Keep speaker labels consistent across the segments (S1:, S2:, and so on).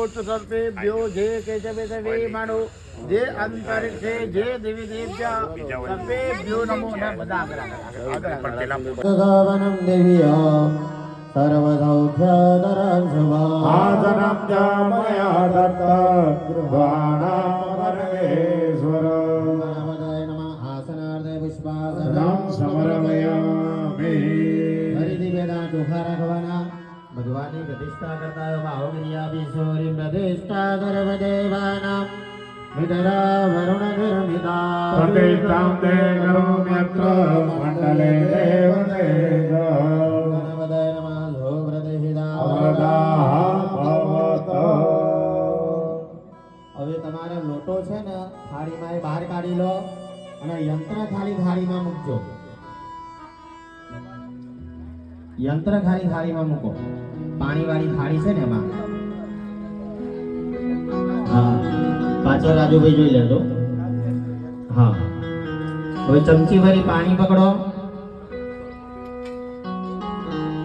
S1: સર્પેભ્યો જે કેશવે દેવે માનો જે અંતરિક્ષે જે દેવી દેવ્યા સર્પેભ્યો નમો નર્મદા
S2: આગળ દેવીય સર્વસૌખ્યદરં શુભા
S3: આસનં ચ મયા દત્ત ગૃહાણાં પરમેશ્વર
S2: નર્મદાય નમઃ આસનાર્થે પુષ્પાસનં
S3: સમર્પયામિ
S2: હરિદિ વેદા ચોખા રાખવાના ભગવાનની પ્રતિષ્ઠા કરતા બાહુગિરિયા સૂર્ય પ્રતિષ્ઠા સર્વદેવાનાં વિતરા વરુણ નિર્મિતા
S3: પ્રતિષ્ઠાં તે કરોમ્યત્ર મંડલે દેવદેવ
S2: નર્મદાય નમઃ ધો પ્રતિષ્ઠિતા હવે તમારા લોટો છે ને થાળીમાં એ બહાર કાઢી લો અને યંત્ર ખાલી થાળીમાં મૂકજો. યંત્ર ખાલી થાળીમાં મૂકો. પાણીવાળી થાળી છે ને એમાં. હા, પાછળ રાજુભાઈ જોઈ લેજો. હા, હવે ચમચી ભરી પાણી પકડો.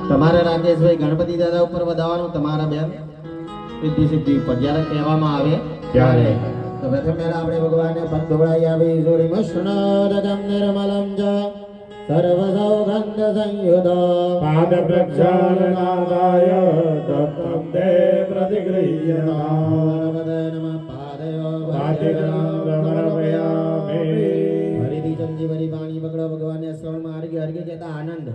S2: તમારે રાકેશભાઈ ગણપતિ દાદા ઉપર વધાવવાનું. તમારા બેન સિદ્ધિ સિદ્ધિ ઉપર જ્યારે કહેવામાં આવે ત્યારે તો પ્રથમ પહેલા આપણે ભગવાનને પગ ધોળાઈ આવી જોડી મશ્નરજમ નિર્મલમ જ સર્વ સૌગંધ સંયુત
S3: પાદ પ્રક્ષાલનાદાય દત્તં તે પ્રતિગૃહ્યતા
S2: નર્મદાય નમઃ પાદયો
S3: પાદિકં સમર્પયામિ
S2: ફરીથી ચમચી ભરી પાણી પકડો. ભગવાનને શ્રવણમાં અર્ઘ્ય અર્ઘ્ય કહેતા આનંદ.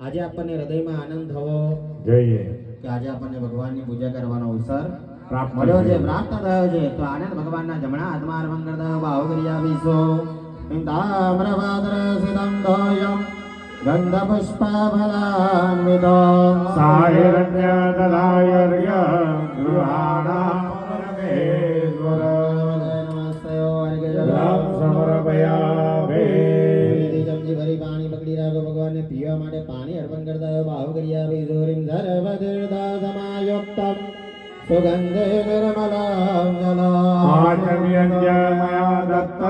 S2: આજે આપણને હૃદયમાં આનંદ થવો
S3: જોઈએ
S2: કે આજે આપણને ભગવાનની પૂજા કરવાનો અવસર
S3: પ્રાપ્ત
S2: મળ્યો છે, પ્રાપ્ત થયો છે. તો આનંદ ભગવાનના જમણા હાથમાં અર્પણ કરતા બાહુગિરિયા વિશો તામ્રપાત્ર સિદં દોયમ ગંધ પુષ્પાફલાન્વિતો
S3: સાહિરણ્ય દદાયર્ય ગૃહાણાં પરમેશ્વર
S2: નમસ્તયો
S3: જલં સમર્પયામિ
S2: ચમચી ભરી પાણી પકડી રાખો. ભગવાનને પીવા માટે પાણી અર્પણ કરતા બાહુગિરિયા વિશોરિમ સર્વતીર્થ સમાયુક્તમ સુગંધે નિર્મલં જલમ
S3: આચમ્યન્ય મયા દત્ત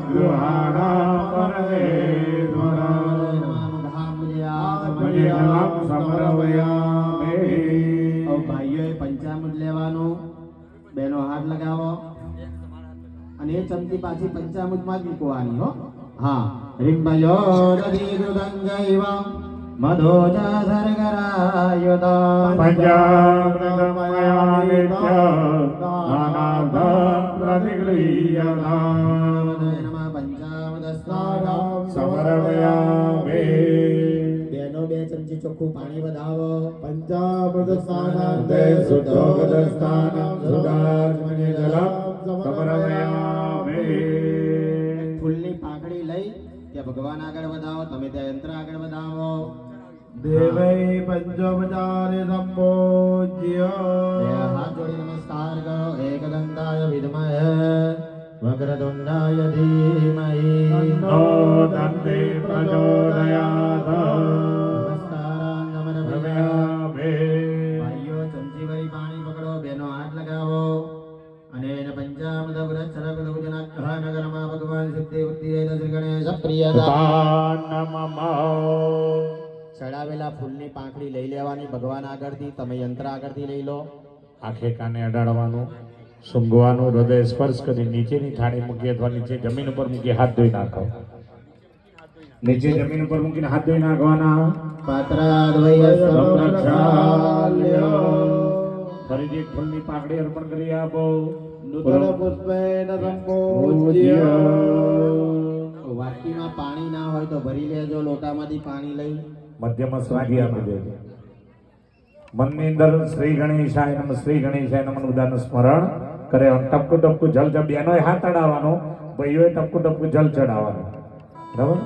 S3: ગૃહાણાં પરમેશ્વર જલં સમર્પયામિ
S2: ભાઈઓએ પંચામૃત લેવાનું. બેનો હાથ લગાવો અને એ ચમચી પાછી પંચામૃતમાં જ મૂકવાની. હો હા. રિંબયો દધિગૃદંગૈવ મધો ચ સર્ગરાયુત
S3: પંચામૃતમયા નિત્ય નાનાર્થં પ્રતિગૃહ્યતા
S2: પંચામૃત સ્નાનમ
S3: સમર્પયામિ
S2: બેનો બે ચમચી ચોખ્ખું પાણી વધાવો.
S3: પંચામૃત સ્નાનાર્થે શુદ્ધોગત સ્થાનં સુદાત્મને જલં સમર્પયામિ
S2: ફૂલની પાંખડી લઈ ત્યાં ભગવાન આગળ વધાવો. તમે ત્યાં યંત્ર આગળ વધાવો.
S3: દેવૈ પંચોપચારે સંપૂજ્ય
S2: બે હાથ જોડી નમસ્કાર કરો. એકદંતાય વિદ્મહે વક્રતુંડાય ધીમહિ
S3: તન્નો દન્તે પ્રચોદયાત
S2: નમસ્કારાન સમર્પયામિ.
S3: સમર્પયામિ
S2: ભાઈઓ ચમચી ભરી પાણી પકડો. બેનો હાથ લગાવો અને એને પંચામૃત વ્રત સરક નગરમાં ભગવાન સિદ્ધિ વૃદ્ધિ રહેત શ્રી ગણેશ પ્રિયતા
S3: નમઃ
S2: ચડાવેલા ફૂલની પાંખડી લઈ લેવાની ભગવાન આગળથી. તમે યંત્ર આગળથી લઈ લો.
S3: આંખે કાને અડાડવાનું, સૂંઘવાનું, હૃદય સ્પર્શ કરી નીચેની થાળી મૂકી અથવા નીચે જમીન ઉપર મૂકી હાથ ધોઈ નાખો. નીચે જમીન ઉપર મૂકીને હાથ ધોઈ નાખવાના.
S2: પાત્રાદ્વય
S3: પ્રક્ષાલ્ય ફરીથી એક ફૂલની પાંખડી અર્પણ કરી આપો.
S2: નૂતન પુષ્પેન સંપૂજ્ય. વાટકીમાં પાણી ના હોય તો ભરી લેજો. લોટામાંથી પાણી લઈ
S3: મધ્યમાં સ્વાગી આપી દેજો. મનની અંદર શ્રી ગણેશાય નમઃ શ્રી ગણેશાય નમઃ બધાનું સ્મરણ કરે. ટપકું ટપકું જલ ચડાવવાનું. બેનોએ હાથ અડાવવાનો, ભાઈઓએ ટપકું ટપકું જલ ચડાવવાનું. બરાબર?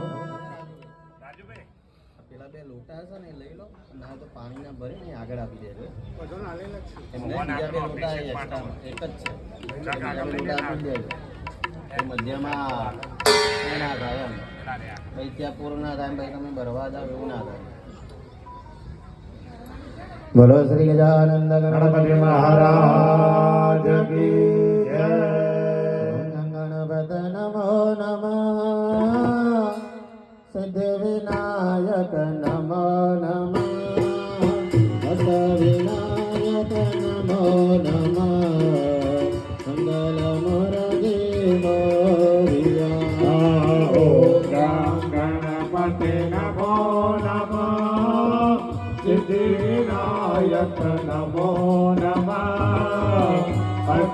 S2: પેલા બે લોટા છે ને લઈ લો. ના તો પાણી ના ભરીને આગળ આપી દેજો. એમને બીજા બે લોટા extra એક જ છે. બીજા બે લોટા આપી દેજો. એ મધ્યમાં ના થાય એમ. ભાઈ ત્યાં પૂરું ના થાય ભાઈ તમે ભરવા જાવ એવું ના થાય. બોલો શ્રી ગજાનંદ
S3: ગણપતિ મહારાજ કી જય.
S2: ગણપત નમો નમઃ સિદ્ધિ વિનાયક નમો નમઃ વિનાયક નમો નમઃ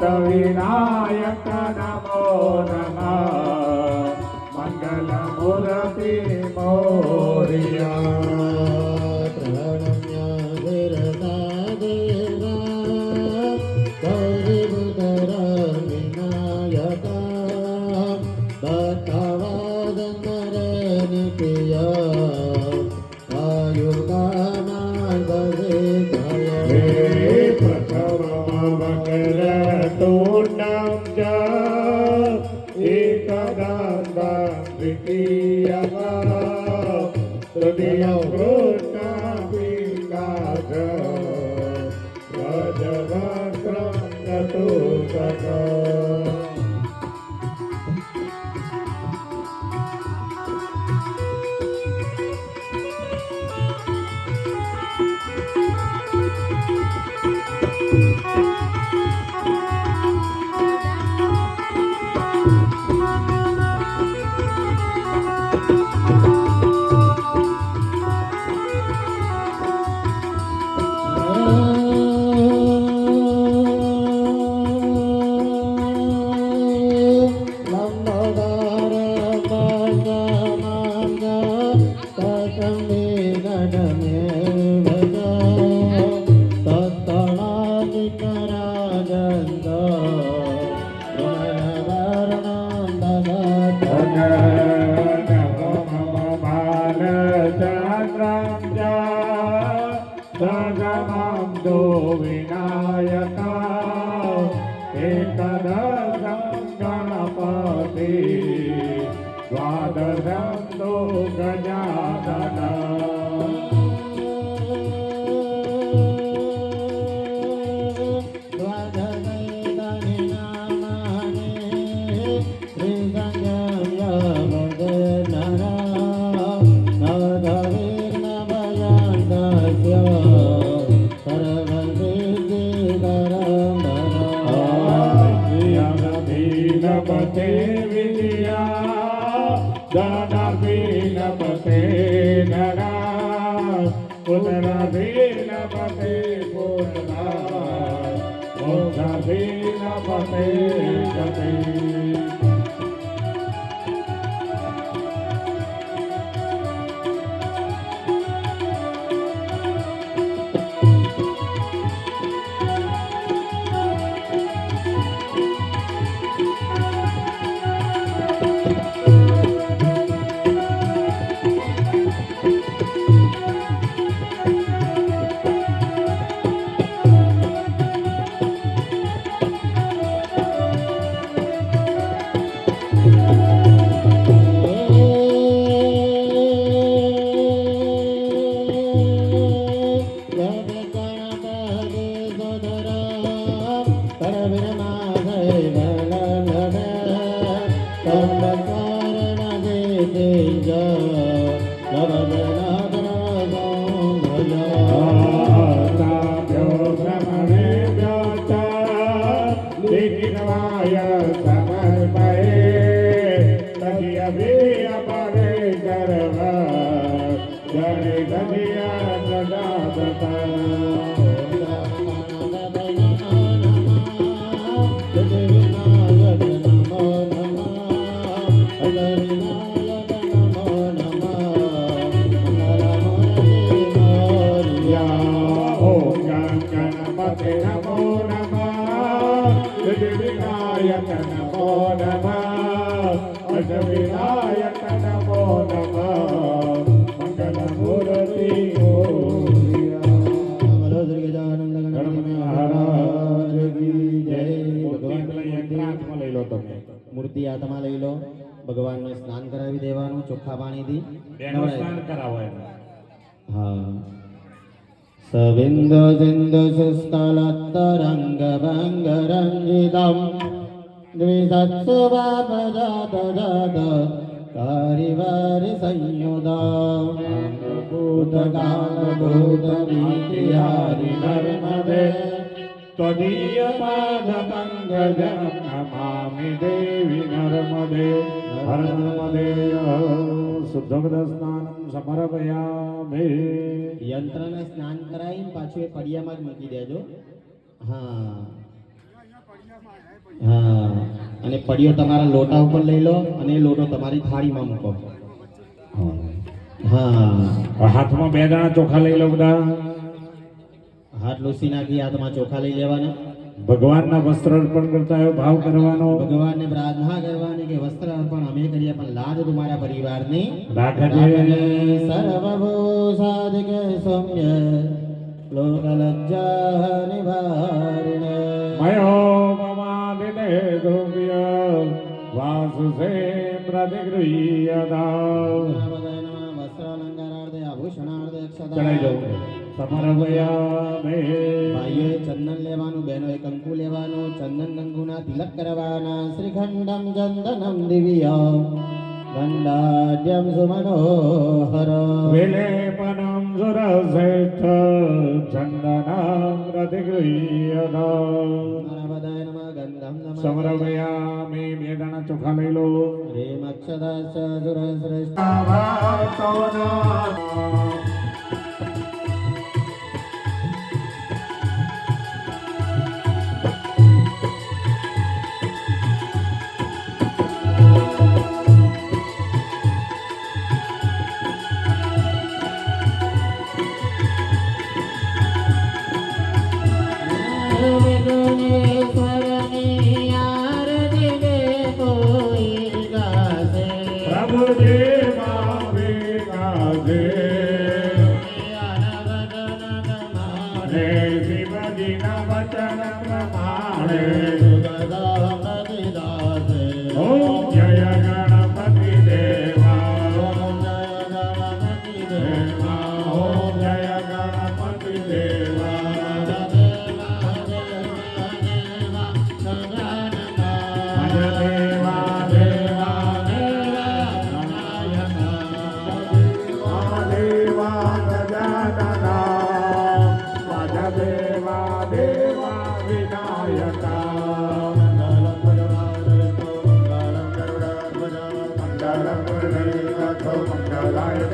S3: વિનાયક નમો નમઃ મંગલ મૂર્તિ મોરિયા
S2: પ્રણમ્ય વિરતા દેવા ગૌરીભૂતર વિનાયકા ભક્તવાદંબર નિત્ય આયુકામાન ભવે
S3: વક્રતુંડં ચ એકદંतं દ્વિતીયં તૃતીયં કૃષ્ણપિંગાચ ગજવક્રં ચતુર્દશ વિનાયકા એકદશં ગણપતિ દ્વાદશં તો ગજાનન પતે વિદ્યા દાના ભીન પતે ધરા પુત્ર ભીન પતે પુત્રા મોક્ષ ભીન પતે ગતિ વિનાયક નમો નમઃ વિનાયક નમો નમઃ મંગલ મૂર્તિ
S2: મૂર્તિ હાથમાં લઈ લો ભગવાનને સ્નાન કરાવી દેવાનું ચોખ્ખા પાણીથી
S3: સ્નાન કરાવો
S2: હા સવિન્દુ સિંધુ સુસ્તલતરંગ ભંગ રંજિતમ દ્વિસત્સુવાપજાત કારિવારી સંયુતમ ભૂતકામભૂત નીતિહારી નર્મદે ત્વદીય પાદ પંકજમ નમામિ દેવી નર્મદે હર નર્મદે શુદ્ધગદ સ્નાન સમર્પયામિ યંત્રને સ્નાન કરાવીને પાછું એ પડિયામાં જ મૂકી દેજો હા હા, અને પડીઓ તમારા લોટા ઉપર લઈ લો અને એ લોટો તમારી થાળીમાં મૂકો. હા,
S3: હાથમાં 2 દાણા ચોખા લઈ લો બધા.
S2: હાથ લૂસી નાખી હાથમાં ચોખા લઈ લેવાના.
S3: ભગવાનના વસ્ત્ર અર્પણ કરતા એવો ભાવ કરવાનો.
S2: ભગવાનને પ્રાર્થના કરવાની કે વસ્ત્ર અર્પણ અમે કરીએ પણ લાજ તમારા પરિવારની
S3: રાખજે.
S2: સર્વભૂષાધિક સૌમ્ય લોક લજ્જા નિવારિણે
S3: મયો મમાદિને ધ્રુવ્ય વાસુસે પ્રતિગૃહ્યતા.
S2: વસ્ત્રાલંકારાર્થે આભૂષણાર્થે અક્ષતા
S3: ચડાઈ જાઓ. સમર્પયામે.
S2: ભાઈઓએ ચંદન લેવાનું, બહેનોએ કંકુ લેવાનું. ચંદન કંકુના તિલક કરવાના. શ્રીખંડમ ચંદનમ દિવ્ય ગંડાઢ્યમ સુમનોહર
S3: વિલેપનમ સુરશ્રેષ્ઠ ચંદનમ પ્રતિગૃહ્યતા.
S2: નર્મદાય નમઃ ગંધમ નમઃ
S3: સમર્પયામે. 2 દાણા ચોખા લઈ લો.
S2: રેમક્ષદાસ સુરશ્રેષ્ઠ
S3: પ્રભુજી માવે ગાજે. હે શિવજીના વચન પ્રમાણે. ઓમ જય ગણપતિ દેવા. ઓમ જય ગણપતિ દેવા. દેવા દેવા દેવા ગજાનના. વાજા દેવા દેવા વિનાયકા. મંગલમ ગરુડાધ્વજ મંગલમ ગરુડાધ્વજ મંગલમ ગરુડાધ્વજ મંગલાય